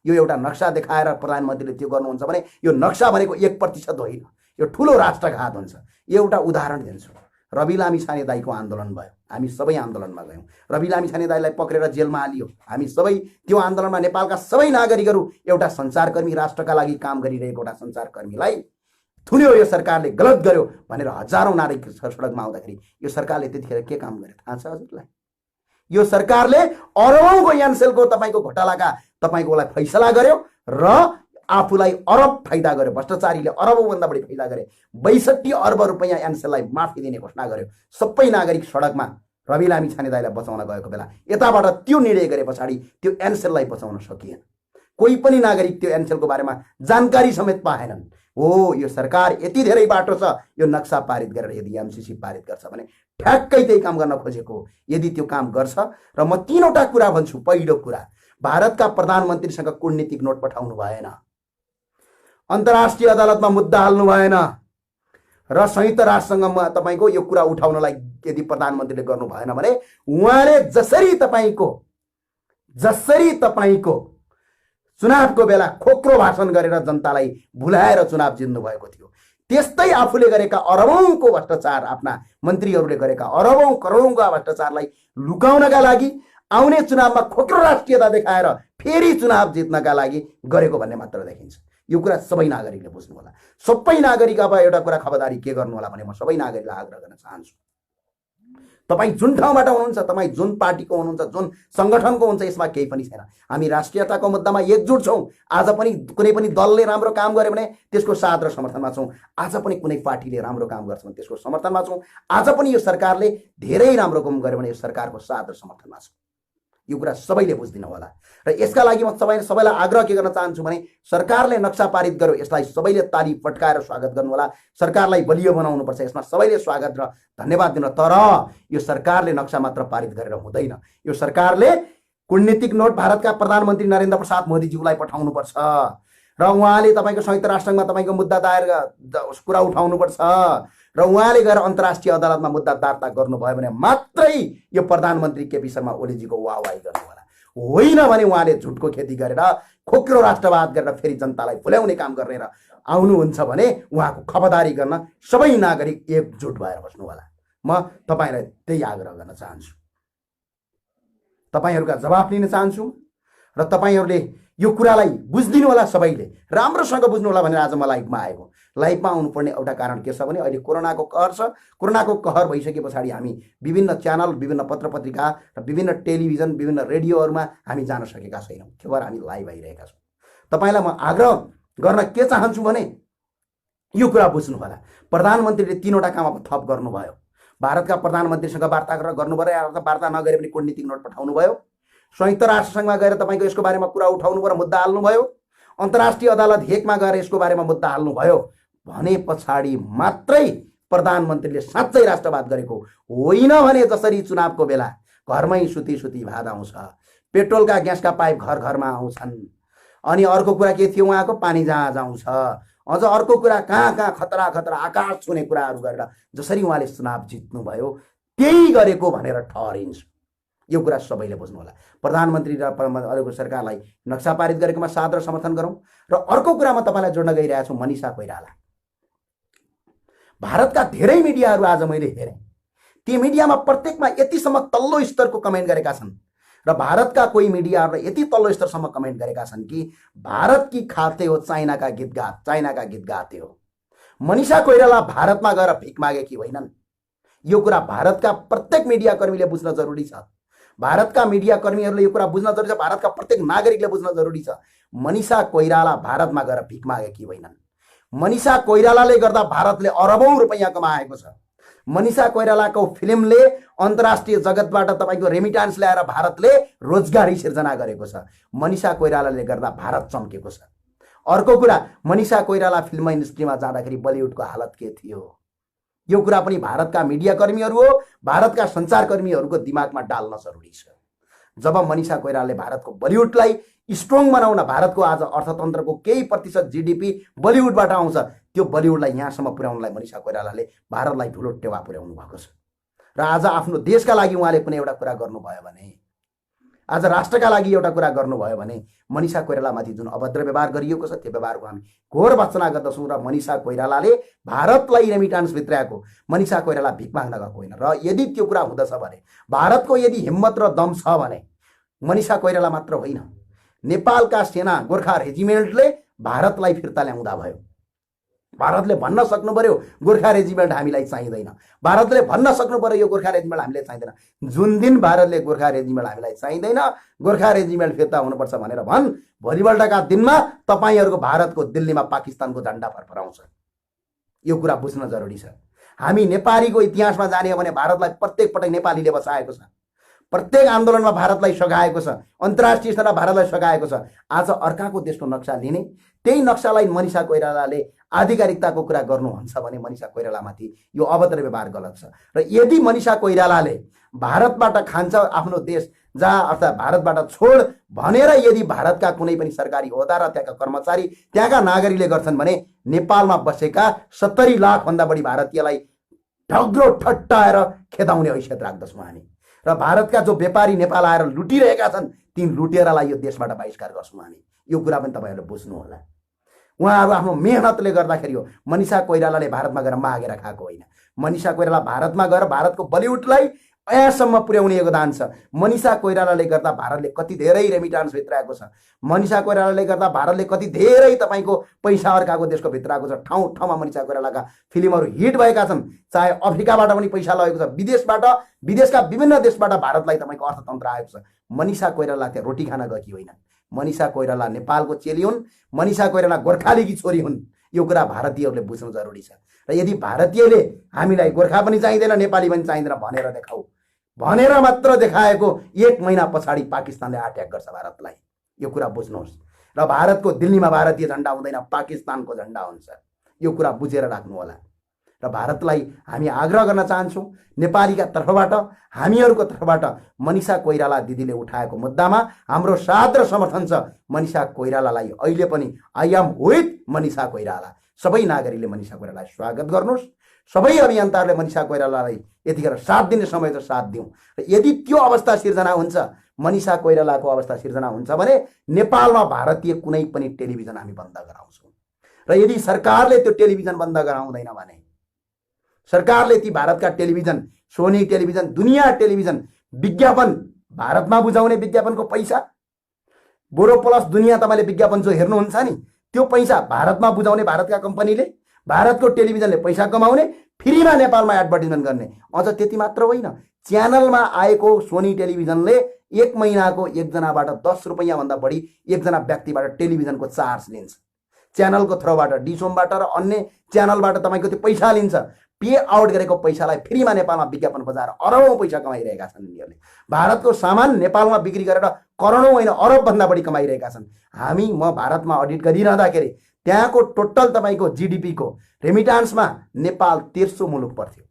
यो एउटा नक्सा देखाएर प्रधानमन्त्रीले त्यो गर्नुहुन्छ भने यो नक्सा भनेको 1% होइन, यो ठुलो राष्ट्रघात हुन्छ। एउटा उदाहरण दिन्छु। रवि लामिछाने दाईको आन्दोलन भयो, हामी सबै आन्दोलनमा गयौँ। रवि लामिछाने दाईलाई पक्रेर जेलमा हालियो। हामी सबै त्यो आन्दोलनमा नेपालका सबै नागरिकहरू एउटा सञ्चारकर्मी, राष्ट्रका लागि काम गरिरहेको एउटा सञ्चारकर्मीलाई थुन्यो, यो सरकारले गलत गर्यो भनेर हजारौं नागरिक सडकमा आउँदाखेरि यो सरकारले त्यतिखेर के काम गर्यो थाहा छ हजुरलाई? यो सरकारले अरबौंको यानसेलको तपाईको घोटालाका तपाईकोलाई फैसला गर्यो र आफूलाई अरब फाइदा गर्यो। भ्रष्टाचारीले अरबौं भन्दा बढी फाइदा गरे। 62 अर्ब रुपैयाँ यानसेललाई माफी दिने घोषणा गर्यो। सबै नागरिक सडकमा रवि लामिछाने दाईलाई बचाउन गएको बेला यताबाट त्यो निर्णय गरे पछाडि त्यो यानसेललाई बचाउन सकिएन। कोही पनि नागरिक त्यो यानसेलको बारेमा जानकारी समेत पाएनन्। हो, यो सरकार यति धेरै बाटो छ, यो नक्सा पारित गरेर यदि एमसीसी पारित गर्छ भने ठ्याक्कै त्यही काम गर्न खोजेको हो। यदि त्यो काम गर्छ र म 3वटा कुरा भन्छु। पहिलो कुरा, भारतका प्रधानमन्त्रीसँग कूटनीतिक नोट पठाउनु भएन, अन्तर्राष्ट्रिय अदालतमा मुद्दा हाल्नु भएन र संयुक्त राष्ट्रसँग तपाईको यो कुरा उठाउनलाई यदि प्रधानमन्त्रीले गर्नु भएन भने उहाँले जसरी तपाईको चुनावको बेला खोक्रो भाषण गरेर जनतालाई भुलाएर चुनाव जित्नु भएको थियो, त्यस्तै आफूले गरेका अरबौंको भ्रष्टाचार, आफ्ना मन्त्रीहरूले गरेका अरबौं करोडौंका भ्रष्टाचारलाई लुकाउनका लागि आउने चुनावमा खोक्रो राष्ट्रियता देखाएर फेरि चुनाव जित्नका लागि गरेको भन्ने मात्र देखिन्छ। यो कुरा सबै नागरिकले बुझ्नु होला। सबै नागरिक अब एउटा कुरा खबरदारी के गर्नु होला भने म सबै नागरिकलाई आग्रह गर्न चाहन्छु। तपाई जुन ठाउँबाट हुनुहुन्छ, तपाई जुन पार्टीको हुनुहुन्छ, जुन संगठनको हुन्छ, यसमा केही पनि छैन। हामी राष्ट्रियताको मुद्दामा एकजुट छौं। आज पनि कुनै पनि दलले राम्रो काम गर्यो भने त्यसको साथ र समर्थनमा छौं। आज पनि कुनै पार्टीले राम्रो काम गर्छ भने त्यसको समर्थनमा छौं। आज पनि यो सरकारले धेरै राम्रो काम गर्यो भने यो सरकारको साथ र समर्थनमा छौं। यो कुरा सबैले बुझ्दिनु होला र यसका लागि म सबैलाई आग्रह के गर्न चाहन्छु भने सरकारले नक्सा पारित गर्यो, यसलाई सबैले ताली पटकाएर स्वागत गर्नु होला। सरकारलाई बलियो बनाउनु पर्छ, यसमा सबैले स्वागत र धन्यवाद दिन। तर यो सरकारले नक्सा मात्र पारित गरेर हुँदैन। यो सरकारले कूटनीतिक नोट भारतका प्रधानमन्त्री नरेन्द्र प्रसाद मोदीज्यूलाई पठाउनु पर्छ र उहाँले तपाईको संयुक्त राष्ट्रमा तपाईको मुद्दा दायर कुरा उठाउनु पर्छ र उहाँले गएर अन्तर्राष्ट्रिय अदालतमा मुद्दा दर्ता गर्नुभयो भने मात्रै यो प्रधानमन्त्री केपी शर्मा ओलीजीको वाहवाही गर्नु होला। होइन भने उहाँले झुटको खेती गरेर खोक्रो राष्ट्रवाद गरेर फेरि जनतालाई भुल्याउने काम गरेर आउनुहुन्छ भने उहाँको खबरदारी गर्न सबै नागरिक एकजुट भएर बस्नु होला। म तपाईलाई त्यही आग्रह गर्न चाहन्छु, तपाईहरुका जवाफ लिन चाहन्छु र तपाईहरुले यो कुरालाई बुझ्दिनु होला। सबैले राम्रोसँग बुझ्नु होला भनेर आज म लाइभमा आएको। लाइभमा आउनुपर्ने एउटा कारण के छ भने अहिले कोरोनाको कहर छ। कोरोनाको कहर भइसके पछाडि हामी विभिन्न च्यानल, विभिन्न पत्रपत्रिका र विभिन्न टेलिभिजन, विभिन्न रेडियोहरुमा हामी जान सकेका छैनौं। त्यो भएर हामी लाइभ आइरहेका छौं। तपाईलाई म आग्रह गर्न के चाहन्छु भने यो कुरा बुझ्नु होला। प्रधानमन्त्रीले 3वटा काम अब थप गर्नुभयो। भारतका प्रधानमन्त्रीसँग वार्ता गरेर गर्नुभयो, वार्ता नगरे पनि कूटनीतिक नोट पठाउनु भयो। संयुक्त राष्ट्रसंघमा गएर तपाईको यसको बारेमा कुरा उठाउनु भयो, मुद्दा हाल्नु भयो। अन्तर्राष्ट्रिय अदालत हेगमा गएर यसको बारेमा मुद्दा हाल्नु भयो भने पछाडि मात्रै प्रधानमन्त्रीले साँच्चै राष्ट्रवाद गरेको होइन भने जसरी चुनावको बेला घरमै सुती सुती भात आउँछ, पेट्रोलका ग्यासका पाइप घर घरमा आउँछन्, अनि अर्को कुरा के थियो उहाँको पानी जहाज आउँछ, अझ अर्को कुरा कहाँ कहाँ खतरा खतरा आकाश छुने कुराहरू गरेर जसरी उहाँले चुनाव जित्नु भयो त्यही गरेको भनेर ठहरिन्छ। यो कुरा सबैले बुझ्नु होला। प्रधानमन्त्री र अहिलेको सरकारलाई नक्सा पारित गरेकोमा साथ र समर्थन गरौँ। र अर्को कुरामा तपाईलाई जोड्न गइरहेको छु, मनिषा कोइराला। भारतका धेरै मिडियाहरू आज मैले हेरेँ, ती मिडियामा प्रत्येकमा यतिसम्म तल्लो स्तरको कमेन्ट गरेका छन् र भारतका कोही मिडियाहरूले यति तल्लो स्तरसम्म कमेन्ट गरेका छन् कि भारत की खाते हो चाइनाका गीत गाते हो। मनिषा कोइराला भारतमा गएर भिख मागेकी होइनन्। यो कुरा भारतका प्रत्येक मिडियाकर्मीले बुझ्न जरुरी छ। भारतका मिडियाकर्मीहरूले यो कुरा बुझ्न जरुरी छ। भारतका प्रत्येक नागरिकले बुझ्न जरुरी छ। मनिषा कोइराला भारतमा गएर भिख मागेकी होइनन्। मनिषा कोइरालाले गर्दा भारतले अरबौं रुपैयाँ कमाएको छ। मनिषा कोइरालाको फिल्मले अन्तर्राष्ट्रिय जगतबाट तपाईको रेमिटान्स ल्याएर भारतले रोजगारी सिर्जना गरेको छ। मनिषा कोइरालाले गर्दा भारत चम्केको छ। अर्को कुरा, मनिषा कोइराला फिल्म इन्डस्ट्रीमा जाँदाखेरि बलिउडको हालत के थियो, यो कुरा पनि भारतका मिडियाकर्मीहरू हो, भारतका सञ्चारकर्मीहरूको दिमागमा डाल्न जरुरी छ। जब मनिषा कोइरालाले भारतको बलिउडलाई स्ट्रङ बनाउन, भारतको आज अर्थतन्त्रको केही प्रतिशत जीडीपी बलिउडबाट आउँछ, त्यो बलिउडलाई यहाँसम्म पुर्याउनलाई मनिषा कोइरालाले भारतलाई ठुलो टेवा पुर्याउनु भएको छ। र आज आफ्नो देशका लागि उहाँले कुनै एउटा कुरा गर्नुभयो भने, आज राष्ट्रका लागि एउटा कुरा गर्नुभयो भने मनिषा कोइरालामाथि जुन अभद्र व्यवहार गरिएको छ त्यो व्यवहारको हामी घोर भर्त्सना गर्दछौँ। र मनिषा कोइरालाले भारतलाई रेमिटान्स भित्राएको, मनिषा कोइराला भिख माग्न गएको होइन। र यदि त्यो कुरा हुँदछ भने, भारतको यदि हिम्मत र दम छ भने, मनिषा कोइराला मात्र होइन, नेपालका सेना गोर्खा रेजिमेन्टले भारतलाई फिर्ता ल्याउँदा भयो। भारतले भन्न सक्नु पर्यो गोर्खा रेजिमेन्ट हामीलाई चाहिँदैन। भारतले भन्न सक्नु पर्यो यो गोर्खा रेजिमेन्ट हामीलाई चाहिँदैन। जुन दिन भारतले गोर्खा रेजिमेन्ट हामीलाई चाहिँदैन, गोर्खा रेजिमेन्ट फिर्ता हुनुपर्छ भनेर भन्, भोलिपल्टका दिनमा तपाईहरुको भारतको दिल्लीमा पाकिस्तानको झण्डा फरफराउँछ। यो कुरा बुझ्न जरुरी छ। हामी नेपालीको इतिहासमा जाने हो भने भारतलाई प्रत्येक पटक नेपालीले बसाएको छ। प्रत्येक आन्दोलनमा भारतलाई सघाएको छ। अन्तर्राष्ट्रिय स्तरमा भारतलाई सघाएको छ। आज अर्काको देशको नक्सा लिने, त्यही नक्सालाई मनिषा कोइरालाले आधिकारिकताको कुरा गर्नुहुन्छ भने मनिषा कोइरालामाथि यो अभद्र व्यवहार गलत छ। र यदि मनिषा कोइरालाले भारतबाट खान्छ आफ्नो देश जहाँ, अर्थात् भारतबाट छोड भनेर यदि भारतका कुनै पनि सरकारी ओहदा र त्यहाँका कर्मचारी, त्यहाँका नागरिकले गर्छन् भने नेपालमा बसेका 70 लाख भन्दा बढी भारतीयलाई ढग्रो ठट्टाएर खेदाउने हैसियत राख्दछौँ हामी। र भारतका जो व्यापारी नेपाल आएर लुटिरहेका छन् ती लुटेरालाई यो देशबाट बहिष्कार गर्छौँ हामी। यो कुरा पनि तपाईहरुले बुझ्नु होला। उहाँहरू आफ्नो मेहनतले गर्दाखेरि हो। मनिषा कोइरालाले भारतमा गएर मागेर खाएको होइन। मनिषा कोइराला भारतमा गएर भारतको बलिउडलाई यहाँसम्म पुर्याउने योगदान छ। मनिषा कोइरालाले गर्दा भारतले कति धेरै रेमिटान्स भित्राएको छ। मनिषा कोइरालाले गर्दा भारतले कति धेरै तपाईको पैसा अर्काको देशको भित्राएको छ। ठाउँ ठाउँमा मनिषा कोइरालाका फिल्महरू हिट भएका छन्। चाहे अफ्रिकाबाट पनि पैसा लगेको छ, विदेशबाट, विदेशका विभिन्न देशबाट भारतलाई तपाईको अर्थतन्त्र आएको छ। मनिषा कोइराला त्यहाँ रोटी खान गएकी होइन। मनिषा कोइराला नेपालको चेली हुन्। मनिषा कोइराला गोर्खालीकी छोरी हुन्। यो कुरा भारतीयहरूले बुझ्नु जरुरी छ। र यदि भारतीयले हामीलाई गोर्खा पनि चाहिँदैन, नेपाली पनि चाहिँदैन भनेर देखाऊ, भनेर मात्र देखाएको 1 महिना पछाडि पाकिस्तानले अट्याक गर्छ भारतलाई। यो कुरा बुझ्नुहोस्। र भारतको दिल्लीमा भारतीय झण्डा हुँदैन, पाकिस्तानको झण्डा हुन्छ। यो कुरा बुझेर राख्नु होला। र भारतलाई हामी आग्रह गर्न चाहन्छौँ, नेपालीका तर्फबाट, हामीहरूको तर्फबाट मनिषा कोइराला दिदीले उठाएको मुद्दामा हाम्रो साथ र समर्थन छ। मनिषा कोइरालालाई अहिले पनि I am with Manisha Koirala. सबै नागरिकले मनिषा कोइरालालाई स्वागत गर्नुहोस्। सबै अभियन्ताहरूले मनिषा कोइरालालाई यतिखेर साथ दिने समय त साथ दिउँ। र यदि त्यो अवस्था सिर्जना हुन्छ, मनिषा कोइरालाको अवस्था सिर्जना हुन्छ भने नेपालमा भारतीय कुनै पनि टेलिभिजन हामी बन्द गराउँछौँ। र यदि सरकारले त्यो टेलिभिजन बन्द गराउँदैन भने, सरकारले ती भारतका टेलिभिजन, सोनी टेलिभिजन, दुनिया टेलिभिजन, विज्ञापन भारतमा बुझाउने विज्ञापनको पैसा, बोरो प्लस दुनिया तपाईले विज्ञापन जो हेर्नुहुन्छ नि, त्यो पैसा भारतमा बुझाउने भारतका कम्पनीले, भारतको टेलिभिजनले पैसा कमाउने, फ्रीमा नेपालमा एडभर्टिजमेन्ट गर्ने। अझ त्यति मात्र होइन, च्यानलमा आएको सोनी टेलिभिजनले 1 महिनाको एकजनाबाट 10 रुपैयाँ भन्दा बढी एकजना व्यक्तिबाट टेलिभिजनको चार्ज लिन्छ। च्यानलको थ्रोबाट, डिसोमबाट र अन्य च्यानलबाट तपाईको त्यो पैसा लिन्छ। पे आउट गरेको पैसालाई फ्रीमा नेपालमा विज्ञापन बजाएर अरबौं पैसा कमाइरहेका छन् यिनीहरूले। भारतको सामान नेपालमा बिक्री गरेर करोडौं होइन अरब भन्दा बढी कमाइरहेका छन्। म भारतमा अडिट गरिरहँदाखेरि त्यहाँको टोटल तपाईको जीडीपी को रेमिटान्समा नेपाल 1300 मुलुक पर्थ्यो,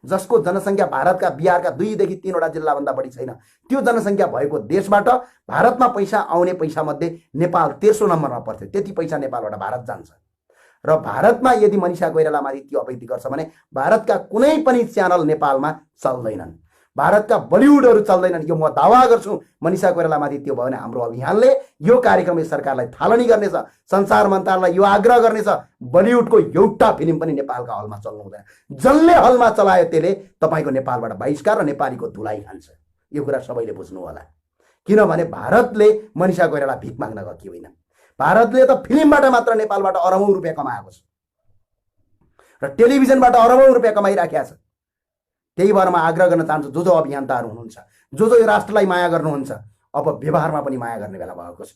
जसको जनसङ्ख्या भारतका बिहारका 2 देखि 3 वटा जिल्ला भन्दा बढी छैन। त्यो जनसङ्ख्या भएको देशबाट भारतमा पैसा आउने पैसा मध्ये नेपाल 1300 नम्बरमा पर्थ्यो। त्यति पैसा नेपालबाट भारत जान्छ। र भारतमा यदि मनिषा कोइरालामाथि त्यो अपैति गर्छ भने भारतका कुनै पनि च्यानल नेपालमा चल्दैनन्, भारतका बलिउडहरू चल्दैनन्। यो म दावा गर्छु। मनिषा कोइरालामाथि त्यो भयो भने हाम्रो अभियानले यो कार्यक्रमले सरकारलाई थालनी गर्नेछ, संचार मन्त्रालयलाई यो आग्रह गर्नेछ, बलिउडको एउटा फिल्म पनि नेपालका हलमा चल्नु हुँदैन। जसले हलमा चलायो त्यसले तपाईको नेपालबाट बहिष्कार र नेपालीको धुलाई खान्छ। यो कुरा सबैले बुझ्नु होला। किनभने भारतले मनिषा कोइराला भिख माग्न गएकी होइन। भारतले त फिल्मबाट मात्र नेपालबाट अरबौं रुपैयाँ कमाएको छ र टेलिभिजनबाट अरबौं रुपैयाँ कमाइराखेको छ। त्यही भएर म आग्रह गर्न चाहन्छु, जो अभियन्ताहरू हुनुहुन्छ, जो यो राष्ट्रलाई माया गर्नुहुन्छ, अब व्यवहारमा पनि माया गर्ने बेला भएको छ।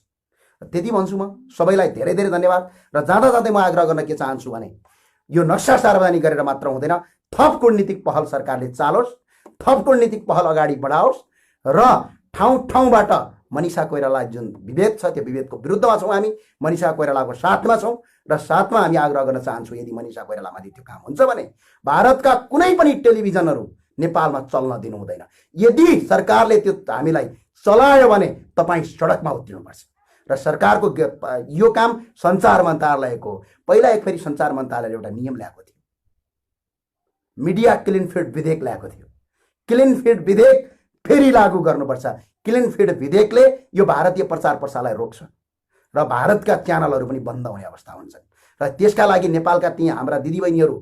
त्यति भन्छु म। सबैलाई धेरै धेरै धन्यवाद। र जाँदा जाँदै म आग्रह गर्न के चाहन्छु भने यो नक्सा सार्वजनिक गरेर मात्र हुँदैन, थप कूटनीतिक पहल सरकारले चालोस्, थप कूटनीतिक पहल अगाडि बढाओस् र ठाउँ ठाउँबाट मनिषा कोइराला जुन विभेद छ त्यो विभेदको विरुद्धमा छौँ हामी, मनिषा कोइरालाको साथमा छौँ र साथमा हामी आग्रह गर्न चाहन्छु, यदि मनिषा कोइरालामाथि त्यो काम हुन्छ भने भारतका कुनै पनि टेलिभिजनहरू नेपालमा चल्न दिनु हुँदैन। यदि सरकारले त्यो हामीलाई चलायो भने तपाईँ सडकमा उत्रिनुपर्छ। र सरकारको यो काम सञ्चार मन्त्रालयको पहिला एक फेरि सञ्चार मन्त्रालयले एउटा नियम ल्याएको थियो, मिडिया क्लिन फिड विधेयक ल्याएको थियो। क्लिन फिड विधेयक फेरि लागू गर्नुपर्छ। क्लिन फिड विधेयकले यो भारतीय प्रचार प्रसारलाई रोक्छ र भारतका च्यानलहरू पनि बन्द हुने अवस्था हुन्छ। र त्यसका लागि नेपालका ती हाम्रा दिदीबहिनीहरू,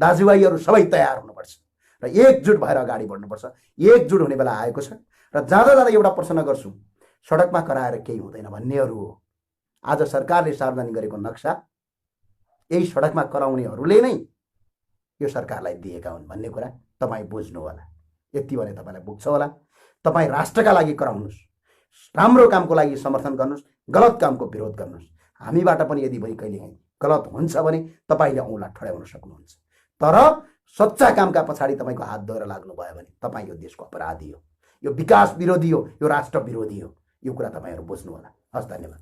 दाजुभाइहरू सबै तयार हुनुपर्छ र एकजुट भएर अगाडि बढ्नुपर्छ। एकजुट हुने बेला आएको छ। र जाँदा जाँदा एउटा प्रश्न गर्छु, सडकमा कराएर केही हुँदैन भन्नेहरू हो। आज सरकारले सार्वजनिक गरेको नक्सा यही सडकमा कराउनेहरूले नै यो सरकारलाई दिएका हुन् भन्ने कुरा तपाईँ बुझ्नु होला। यति भने तपाईँलाई पुग्छ होला। तपाईँ राष्ट्रका लागि कराउनुहोस्, राम्रो कामको लागि समर्थन गर्नुहोस्, गलत कामको विरोध गर्नुहोस्। हामीबाट पनि यदि भइ कहिलेकाहीँ गलत हुन्छ भने तपाईँले औँला ठड्याउन सक्नुहुन्छ। तर सच्चा कामका पछाडि तपाईँको हात धोएर लाग्नुभयो भने तपाईँ यो देशको अपराधी हो, यो विकास विरोधी हो, यो राष्ट्र विरोधी हो। यो कुरा तपाईँहरू बुझ्नु होला। हस्, धन्यवाद।